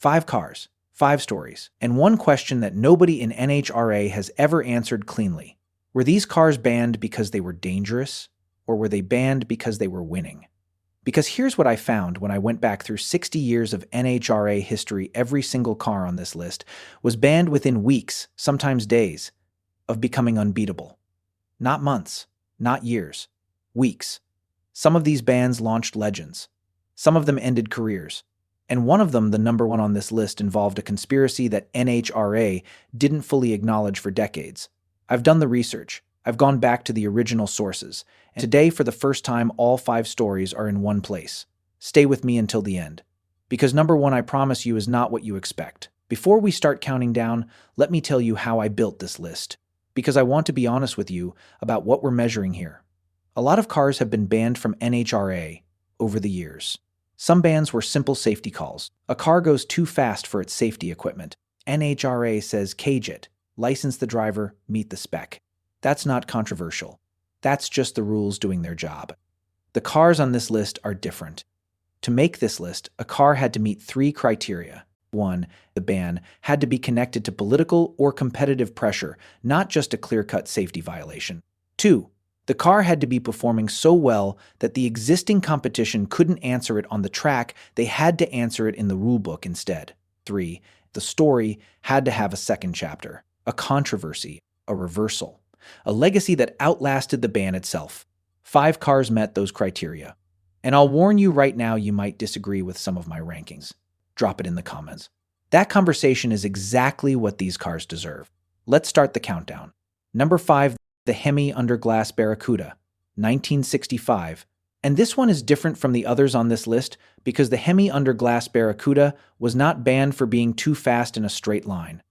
5 cars, 5 stories, and one question that nobody in NHRA has ever answered cleanly. Were these cars banned because they were dangerous, or were they banned because they were winning? Because here's what I found when I went back through 60 years of NHRA history. Every single car on this list was banned within weeks, sometimes days, of becoming unbeatable. Not months, not years, weeks. Some of these bans launched legends. Some of them ended careers. And one of them, the number one on this list, involved a conspiracy that NHRA didn't fully acknowledge for decades. I've done the research. I've gone back to the original sources. And today, for the first time, all 5 stories are in one place. Stay with me until the end. Because number one, I promise you, is not what you expect. Before we start counting down, let me tell you how I built this list. Because I want to be honest with you about what we're measuring here. A lot of cars have been banned from NHRA over the years. Some bans were simple safety calls. A car goes too fast for its safety equipment. NHRA says cage it, license the driver, meet the spec. That's not controversial. That's just the rules doing their job. The cars on this list are different. To make this list, a car had to meet 3 criteria. 1. The ban had to be connected to political or competitive pressure, not just a clear-cut safety violation. 2. The car had to be performing so well that the existing competition couldn't answer it on the track. They had to answer it in the rulebook instead. 3. The story had to have a second chapter, a controversy, a reversal, a legacy that outlasted the ban itself. 5 cars met those criteria. And I'll warn you right now, you might disagree with some of my rankings. Drop it in the comments. That conversation is exactly what these cars deserve. Let's start the countdown. Number 5, the Hemi Underglass Barracuda, 1965. And this one is different from the others on this list because the Hemi Underglass Barracuda was not banned for being too fast in a straight line.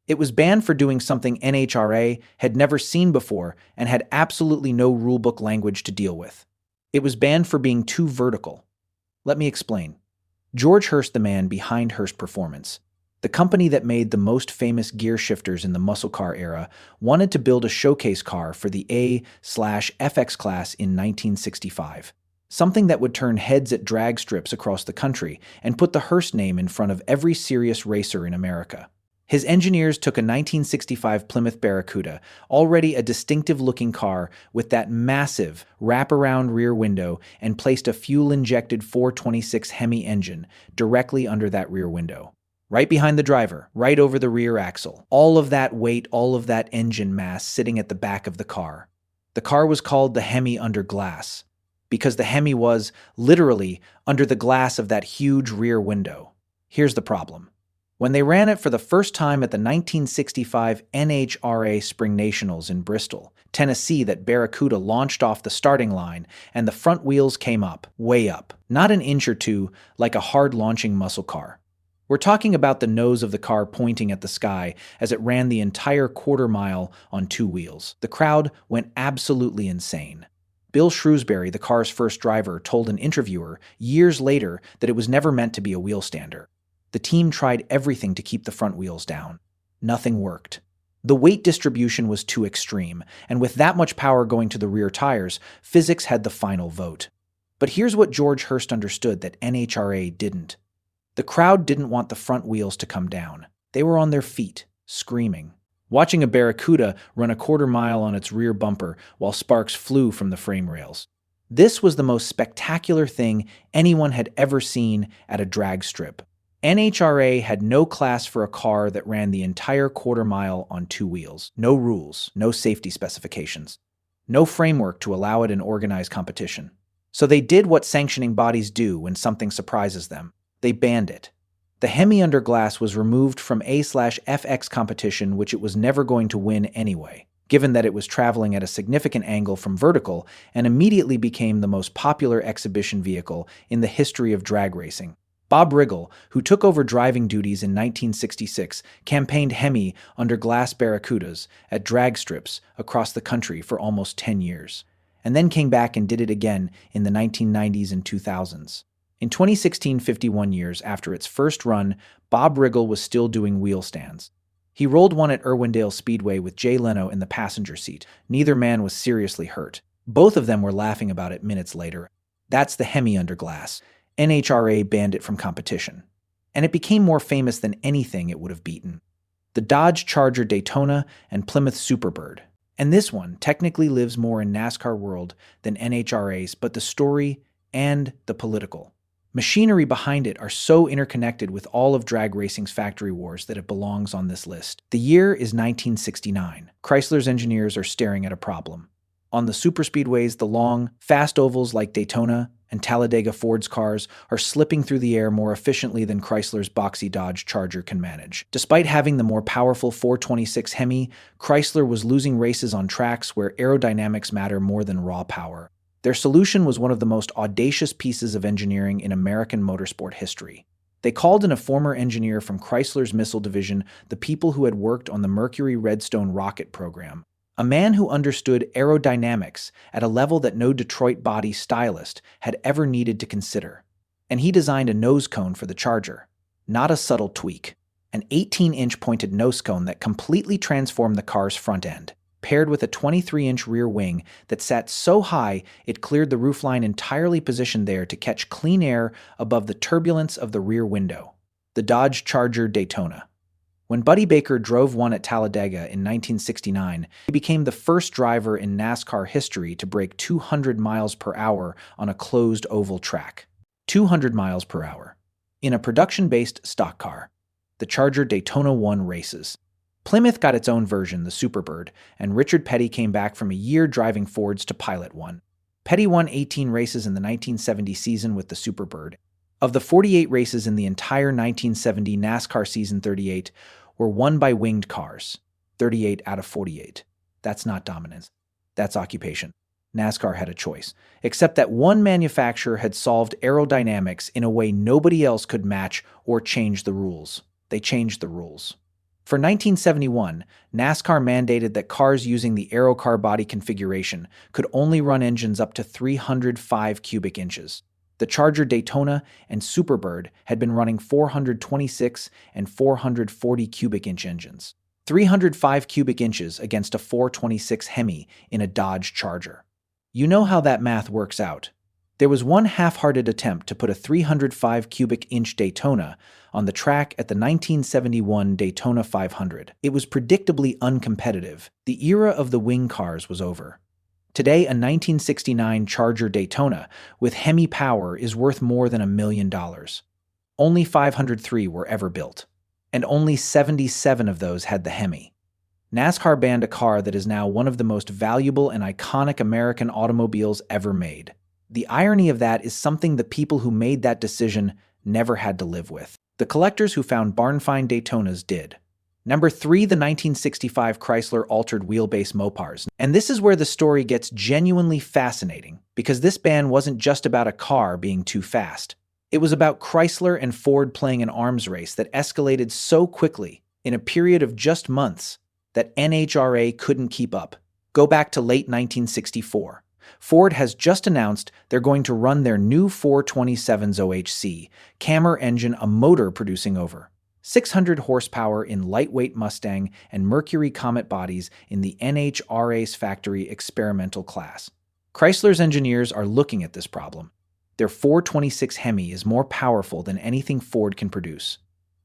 It was banned for doing something NHRA had never seen before and had absolutely no rulebook language to deal with. It was banned for being too vertical. Let me explain. George Hurst, the man behind Hurst Performance, the company that made the most famous gear shifters in the muscle car era, wanted to build a showcase car for the A/FX class in 1965. Something that would turn heads at drag strips across the country and put the Hurst name in front of every serious racer in America. His engineers took a 1965 Plymouth Barracuda, already a distinctive-looking car with that massive wraparound rear window, and placed a fuel-injected 426 Hemi engine directly under that rear window. Right behind the driver, right over the rear axle. All of that weight, all of that engine mass sitting at the back of the car. The car was called the Hemi Under Glass, because the Hemi was, literally, under the glass of that huge rear window. Here's the problem. When they ran it for the first time at the 1965 NHRA Spring Nationals in Bristol, Tennessee, that Barracuda launched off the starting line and the front wheels came up, way up, not an inch or two like a hard-launching muscle car. We're talking about the nose of the car pointing at the sky as it ran the entire quarter mile on 2 wheels. The crowd went absolutely insane. Bill Shrewsbury, the car's first driver, told an interviewer years later that it was never meant to be a wheel stander. The team tried everything to keep the front wheels down. Nothing worked. The weight distribution was too extreme, and with that much power going to the rear tires, physics had the final vote. But here's what George Hurst understood that NHRA didn't. The crowd didn't want the front wheels to come down. They were on their feet, screaming, watching a Barracuda run a quarter mile on its rear bumper while sparks flew from the frame rails. This was the most spectacular thing anyone had ever seen at a drag strip. NHRA had no class for a car that ran the entire quarter mile on 2 wheels. No rules, no safety specifications, no framework to allow it an organized competition. So they did what sanctioning bodies do when something surprises them. They banned it. The Hemi Under Glass was removed from A/FX competition, which it was never going to win anyway, given that it was traveling at a significant angle from vertical, and immediately became the most popular exhibition vehicle in the history of drag racing. Bob Riggle, who took over driving duties in 1966, campaigned Hemi Under Glass Barracudas at drag strips across the country for almost 10 years, and then came back and did it again in the 1990s and 2000s. In 2016, 51 years after its first run, Bob Riggle was still doing wheel stands. He rolled one at Irwindale Speedway with Jay Leno in the passenger seat. Neither man was seriously hurt. Both of them were laughing about it minutes later. That's the Hemi Under Glass. NHRA banned it from competition. and it became more famous than anything it would have beaten. The Dodge Charger Daytona and Plymouth Superbird. And this one technically lives more in NASCAR world than NHRA's, but the story and the political machinery behind it are so interconnected with all of drag racing's factory wars that it belongs on this list. The year is 1969. Chrysler's engineers are staring at a problem. On the superspeedways, the long, fast ovals like Daytona and Talladega Ford's cars are slipping through the air more efficiently than Chrysler's boxy Dodge Charger can manage. Despite having the more powerful 426 Hemi, Chrysler was losing races on tracks where aerodynamics matter more than raw power. Their solution was one of the most audacious pieces of engineering in American motorsport history. They called in a former engineer from Chrysler's missile division, the people who had worked on the Mercury Redstone rocket program. A man who understood aerodynamics at a level that no Detroit body stylist had ever needed to consider. And he designed a nose cone for the Charger. Not a subtle tweak. An 18-inch pointed nose cone that completely transformed the car's front end, paired with a 23-inch rear wing that sat so high it cleared the roofline entirely positioned there to catch clean air above the turbulence of the rear window. The Dodge Charger Daytona. When Buddy Baker drove one at Talladega in 1969, he became the first driver in NASCAR history to break 200 miles per hour on a closed oval track. 200 miles per hour. In a production-based stock car. The Charger Daytona won races. Plymouth got its own version, the Superbird, and Richard Petty came back from a year driving Fords to pilot one. Petty won 18 races in the 1970 season with the Superbird. Of the 48 races in the entire 1970 NASCAR season, 38 were won by winged cars. 38 out of 48. That's not dominance. That's occupation. NASCAR had a choice, except that one manufacturer had solved aerodynamics in a way nobody else could match or change the rules. They changed the rules. For 1971, NASCAR mandated that cars using the Aerocar body configuration could only run engines up to 305 cubic inches. The Charger Daytona and Superbird had been running 426 and 440 cubic inch engines. 305 cubic inches against a 426 Hemi in a Dodge Charger. You know how that math works out. There was one half-hearted attempt to put a 305 cubic inch Daytona on the track at the 1971 Daytona 500. It was predictably uncompetitive. The era of the wing cars was over. Today, a 1969 Charger Daytona with Hemi power is worth more than $1 million. Only 503 were ever built, and only 77 of those had the Hemi. NASCAR banned a car that is now one of the most valuable and iconic American automobiles ever made. The irony of that is something the people who made that decision never had to live with. The collectors who found barn-find Daytonas did. Number 3, the 1965 Chrysler altered wheelbase Mopars. And this is where the story gets genuinely fascinating, because this ban wasn't just about a car being too fast. It was about Chrysler and Ford playing an arms race that escalated so quickly, in a period of just months, that NHRA couldn't keep up. Go back to late 1964. Ford has just announced they're going to run their new 427's OHC, Cammer engine, a motor producing over 600 horsepower in lightweight Mustang and Mercury Comet bodies in the NHRA's factory experimental class. Chrysler's engineers are looking at this problem. Their 426 Hemi is more powerful than anything Ford can produce.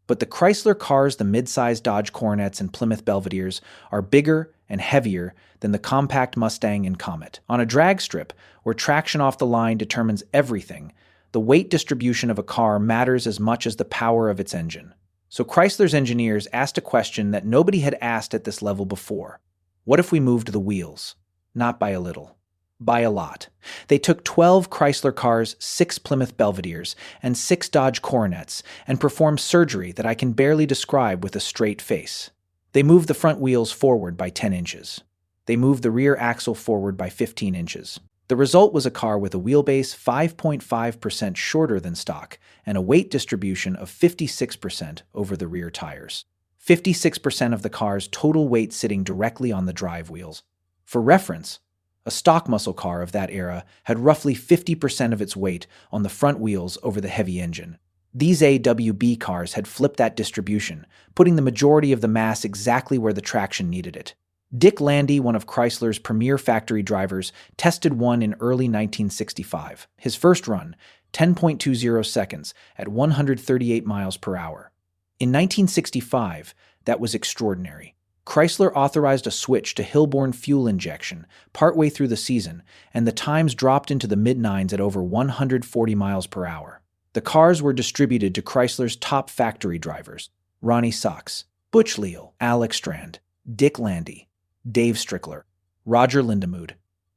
But the Chrysler cars, the mid-sized Dodge Coronets and Plymouth Belvederes, are bigger and heavier than the compact Mustang and Comet. On a drag strip, where traction off the line determines everything, the weight distribution of a car matters as much as the power of its engine. So Chrysler's engineers asked a question that nobody had asked at this level before. What if we moved the wheels? Not by a little. By a lot. They took 12 Chrysler cars, 6 Plymouth Belvederes, and 6 Dodge Coronets, and performed surgery that I can barely describe with a straight face. They moved the front wheels forward by 10 inches. They moved the rear axle forward by 15 inches. The result was a car with a wheelbase 5.5% shorter than stock and a weight distribution of 56% over the rear tires. 56% of the car's total weight sitting directly on the drive wheels. For reference, a stock muscle car of that era had roughly 50% of its weight on the front wheels over the heavy engine. These AWB cars had flipped that distribution, putting the majority of the mass exactly where the traction needed it. Dick Landy, one of Chrysler's premier factory drivers, tested one in early 1965. His first run, 10.20 seconds at 138 miles per hour. In 1965, that was extraordinary. Chrysler authorized a switch to Hillborn fuel injection partway through the season, and the times dropped into the mid-nines at over 140 miles per hour. The cars were distributed to Chrysler's top factory drivers: Ronnie Sachs, Butch Leal, Alex Strand, Dick Landy, Dave Strickler, Roger Lindemood,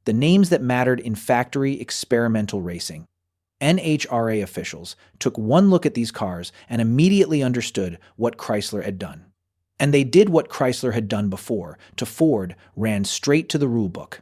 the names that mattered in factory experimental racing. NHRA officials took one look at these cars and immediately understood what Chrysler had done. And they did what Chrysler had done before to Ford, ran straight to the rulebook.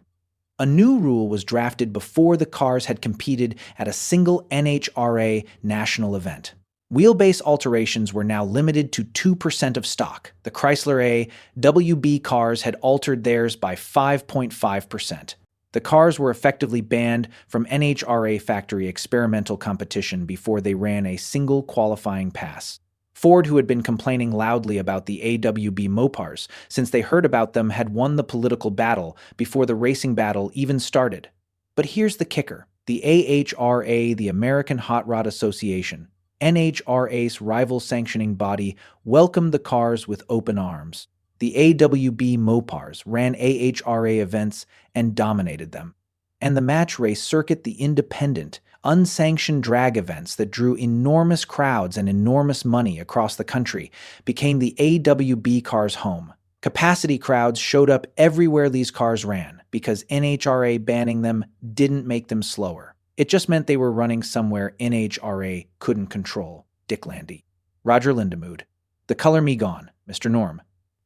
A new rule was drafted before the cars had competed at a single NHRA national event. Wheelbase alterations were now limited to 2% of stock. The Chrysler AWB cars had altered theirs by 5.5%. The cars were effectively banned from NHRA factory experimental competition before they ran a single qualifying pass. Ford, who had been complaining loudly about the AWB Mopars since they heard about them, had won the political battle before the racing battle even started. But here's the kicker. The AHRA, the American Hot Rod Association, NHRA's rival sanctioning body, welcomed the cars with open arms. The AWB Mopars ran AHRA events and dominated them. And the match race circuit, the independent, unsanctioned drag events that drew enormous crowds and enormous money across the country, became the AWB cars' home. Capacity crowds showed up everywhere these cars ran because NHRA banning them didn't make them slower. It just meant they were running somewhere NHRA couldn't control. Dick Landy, Roger Lindemood, The Color Me Gone, Mr. Norm.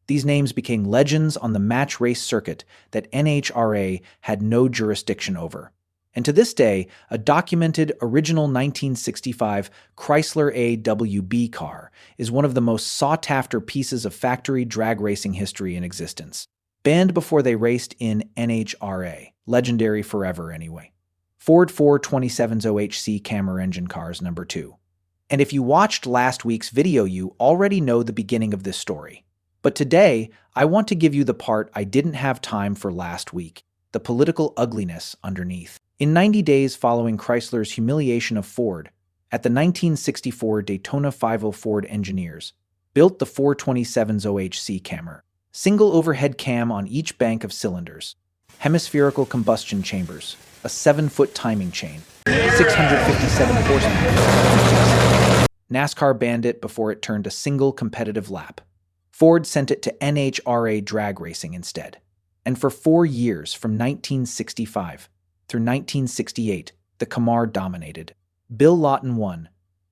These names became legends on the match race circuit that NHRA had no jurisdiction over. And to this day, a documented original 1965 Chrysler AWB car is one of the most sought-after pieces of factory drag racing history in existence. Banned before they raced in NHRA. Legendary forever, anyway. Ford 427's OHC Camera engine cars, number 2. And if you watched last week's video, you already know the beginning of this story. But today, I want to give you the part I didn't have time for last week, the political ugliness underneath. In 90 days following Chrysler's humiliation of Ford, at the 1964 Daytona 50 Ford engineers built the 427's OHC camera, single overhead cam on each bank of cylinders, hemispherical combustion chambers, a 7-foot timing chain, 657 horsepower. NASCAR banned it before it turned a single competitive lap. Ford sent it to NHRA drag racing instead. And for 4 years, from 1965 through 1968, the Camaro dominated. Bill Lawton won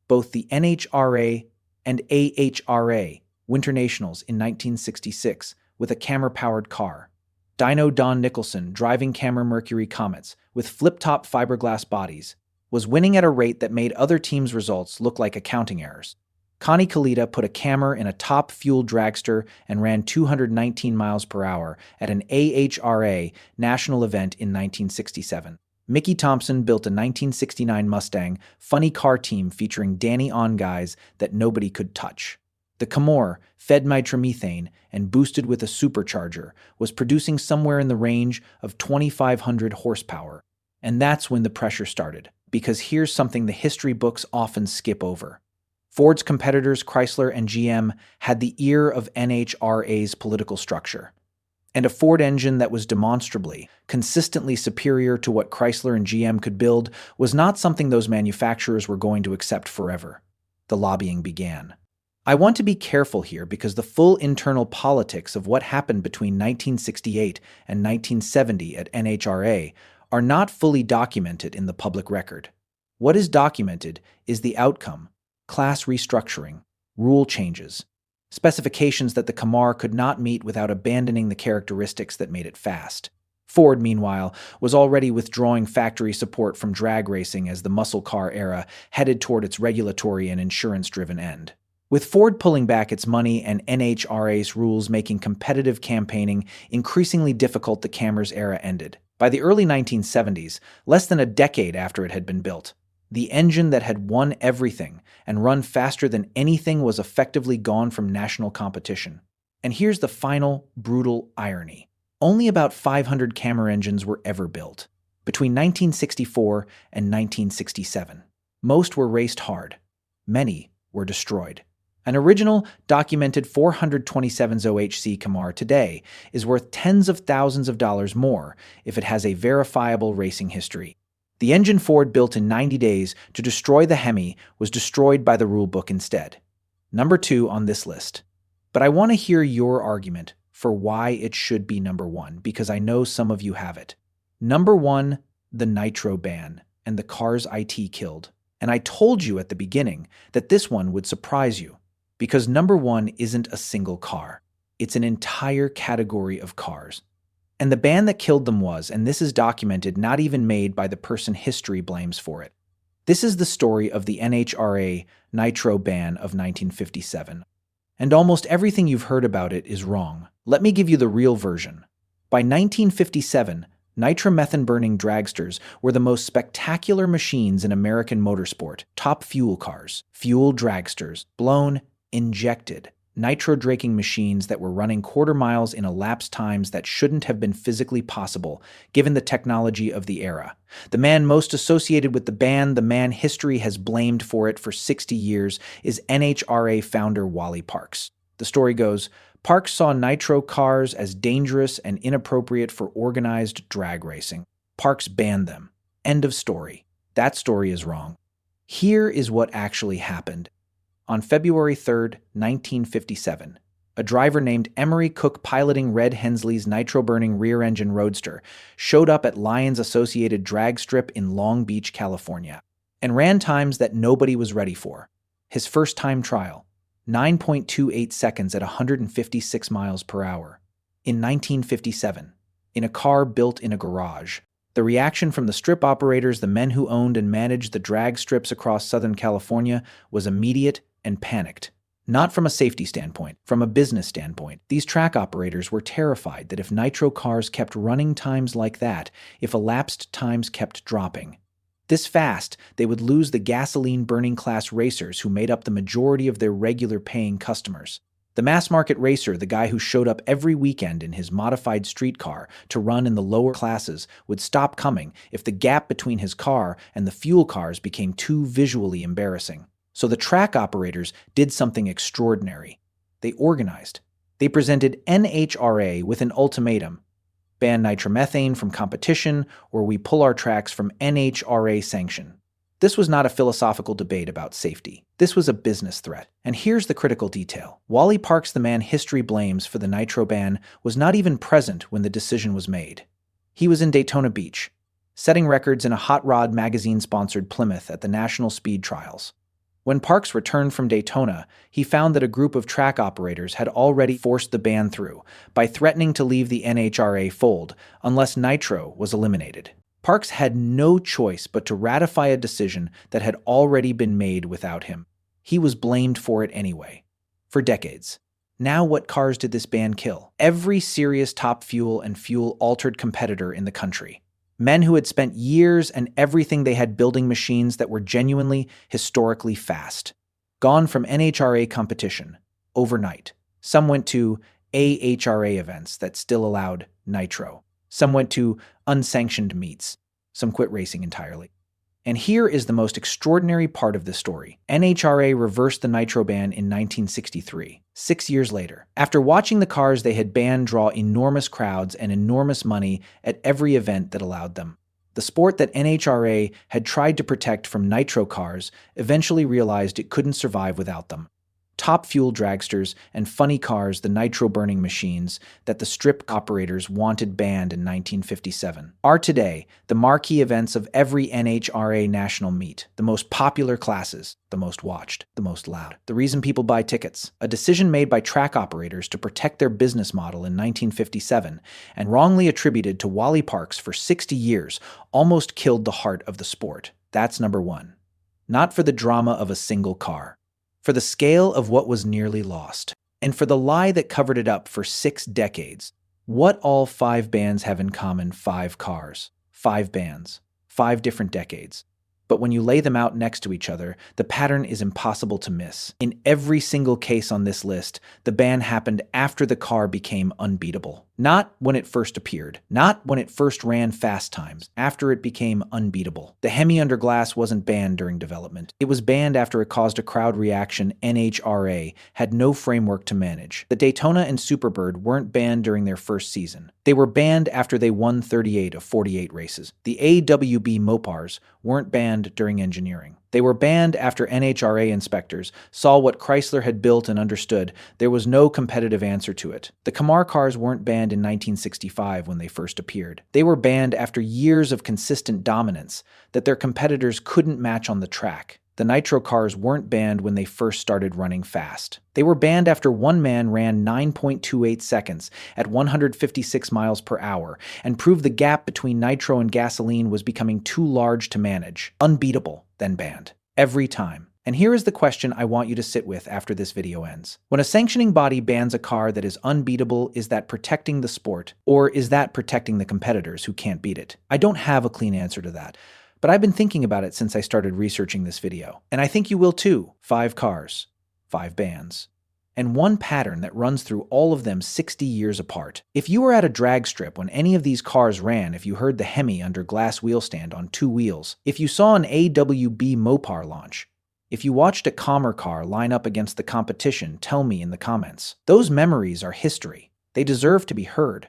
both the NHRA and AHRA Winter Nationals in 1966 with a camera-powered car. Dyno Don Nicholson, driving Camaro Mercury Comets with flip-top fiberglass bodies, was winning at a rate that made other teams' results look like accounting errors. Connie Kalita put a Camry in a top-fueled dragster and ran 219 miles per hour at an AHRA national event in 1967. Mickey Thompson built a 1969 Mustang funny car team featuring Danny On guys that nobody could touch. The Camaro, fed nitromethane and boosted with a supercharger, was producing somewhere in the range of 2,500 horsepower. And that's when the pressure started, because here's something the history books often skip over. Ford's competitors, Chrysler and GM, had the ear of NHRA's political structure. And a Ford engine that was demonstrably, consistently superior to what Chrysler and GM could build was not something those manufacturers were going to accept forever. The lobbying began. I want to be careful here because the full internal politics of what happened between 1968 and 1970 at NHRA are not fully documented in the public record. What is documented is the outcome: class restructuring, rule changes, specifications that the Camaro could not meet without abandoning the characteristics that made it fast. Ford, meanwhile, was already withdrawing factory support from drag racing as the muscle car era headed toward its regulatory and insurance-driven end. With Ford pulling back its money and NHRA's rules making competitive campaigning increasingly difficult, the Camry's era ended. By the early 1970s, less than a decade after it had been built, the engine that had won everything and run faster than anything was effectively gone from national competition. And here's the final, brutal irony. Only about 500 Camry engines were ever built, between 1964 and 1967. Most were raced hard. Many were destroyed. An original, documented 427 OHC Camaro today is worth tens of thousands of dollars more if it has a verifiable racing history. The engine Ford built in 90 days to destroy the Hemi was destroyed by the rulebook instead. Number 2 on this list. But I want to hear your argument for why it should be number 1, because I know some of you have it. Number 1, the nitro ban and the cars IT killed. And I told you at the beginning that this one would surprise you, because number 1 isn't a single car. It's an entire category of cars. And the ban that killed them was, and this is documented, not even made by the person history blames for it. This is the story of the NHRA nitro ban of 1957. And almost everything you've heard about it is wrong. Let me give you the real version. By 1957, nitromethane-burning dragsters were the most spectacular machines in American motorsport. Top fuel cars, fuel dragsters, blown, injected, nitro-draking machines that were running quarter miles in elapsed times that shouldn't have been physically possible, given the technology of the era. The man most associated with the ban, the man history has blamed for it for 60 years, is NHRA founder Wally Parks. The story goes, Parks saw nitro cars as dangerous and inappropriate for organized drag racing. Parks banned them. End of story. That story is wrong. Here is what actually happened. On February 3, 1957, a driver named Emery Cook piloting Red Hensley's nitro-burning rear-engine roadster showed up at Lions Associated drag strip in Long Beach, California, and ran times that nobody was ready for. His first time trial, 9.28 seconds at 156 miles per hour. In 1957, in a car built in a garage. The reaction from the strip operators, the men who owned and managed the drag strips across Southern California, was immediate and panicked. Not from a safety standpoint, from a business standpoint. These track operators were terrified that if nitro cars kept running times like that, if elapsed times kept dropping this fast, they would lose the gasoline-burning class racers who made up the majority of their regular paying customers. The mass-market racer, the guy who showed up every weekend in his modified street car to run in the lower classes, would stop coming if the gap between his car and the fuel cars became too visually embarrassing. So the track operators did something extraordinary. They organized. They presented NHRA with an ultimatum. Ban nitromethane from competition, or we pull our tracks from NHRA sanction. This was not a philosophical debate about safety. This was a business threat. And here's the critical detail. Wally Parks, the man history blames for the nitro ban, was not even present when the decision was made. He was in Daytona Beach, setting records in a Hot Rod magazine-sponsored Plymouth at the National Speed Trials. When Parks returned from Daytona, he found that a group of track operators had already forced the ban through by threatening to leave the NHRA fold unless nitro was eliminated. Parks had no choice but to ratify a decision that had already been made without him. He was blamed for it anyway. For decades. Now what cars did this ban kill? Every serious top fuel and fuel-altered competitor in the country. Men who had spent years and everything they had building machines that were genuinely, historically fast. Gone from NHRA competition. Overnight. Some went to AHRA events that still allowed nitro. Some went to unsanctioned meets. Some quit racing entirely. And here is the most extraordinary part of the story. NHRA reversed the nitro ban in 1963, 6 years later. After watching the cars they had banned draw enormous crowds and enormous money at every event that allowed them. The sport that NHRA had tried to protect from nitro cars eventually realized it couldn't survive without them. Top fuel dragsters and funny cars, the nitro-burning machines that the strip operators wanted banned in 1957, are today the marquee events of every NHRA national meet, the most popular classes, the most watched, the most loud. The reason people buy tickets, a decision made by track operators to protect their business model in 1957 and wrongly attributed to Wally Parks for 60 years, almost killed the heart of the sport. That's number 1. Not for the drama of a single car. For the scale of what was nearly lost, and for the lie that covered it up for 6 decades. What all 5 bands have in common: 5 cars, 5 bands, 5 different decades. But when you lay them out next to each other, the pattern is impossible to miss. In every single case on this list, the ban happened after the car became unbeatable. Not when it first appeared. Not when it first ran fast times, after it became unbeatable. The Hemi under glass wasn't banned during development. It was banned after it caused a crowd reaction NHRA had no framework to manage. The Daytona and Superbird weren't banned during their first season. They were banned after they won 38 of 48 races. The AWB Mopars weren't banned during engineering. They were banned after NHRA inspectors saw what Chrysler had built and understood there was no competitive answer to it. The Camaro cars weren't banned in 1965 when they first appeared. They were banned after years of consistent dominance that their competitors couldn't match on the track. The Nitro cars weren't banned when they first started running fast. They were banned after one man ran 9.28 seconds at 156 miles per hour and proved the gap between nitro and gasoline was becoming too large to manage. Unbeatable, then banned. Every time. And here is the question I want you to sit with after this video ends. When a sanctioning body bans a car that is unbeatable, is that protecting the sport, or is that protecting the competitors who can't beat it? I don't have a clean answer to that. But I've been thinking about it since I started researching this video. And I think you will too. 5 cars, 5 bans, and one pattern that runs through all of them 60 years apart. If you were at a drag strip when any of these cars ran, if you heard the Hemi under glass wheel stand on 2 wheels, if you saw an AWB Mopar launch, if you watched a Commer car line up against the competition, tell me in the comments. Those memories are history. They deserve to be heard.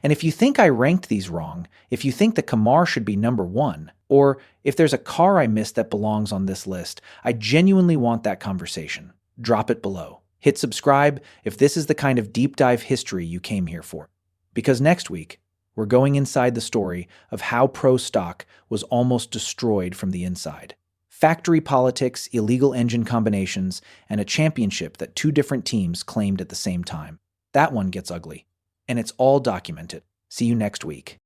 And if you think I ranked these wrong, if you think the Camaro should be number 1, or if there's a car I missed that belongs on this list, I genuinely want that conversation. Drop it below. Hit subscribe if this is the kind of deep dive history you came here for. Because next week, we're going inside the story of how pro stock was almost destroyed from the inside. Factory politics, illegal engine combinations, and a championship that 2 different teams claimed at the same time. That one gets ugly. And it's all documented. See you next week.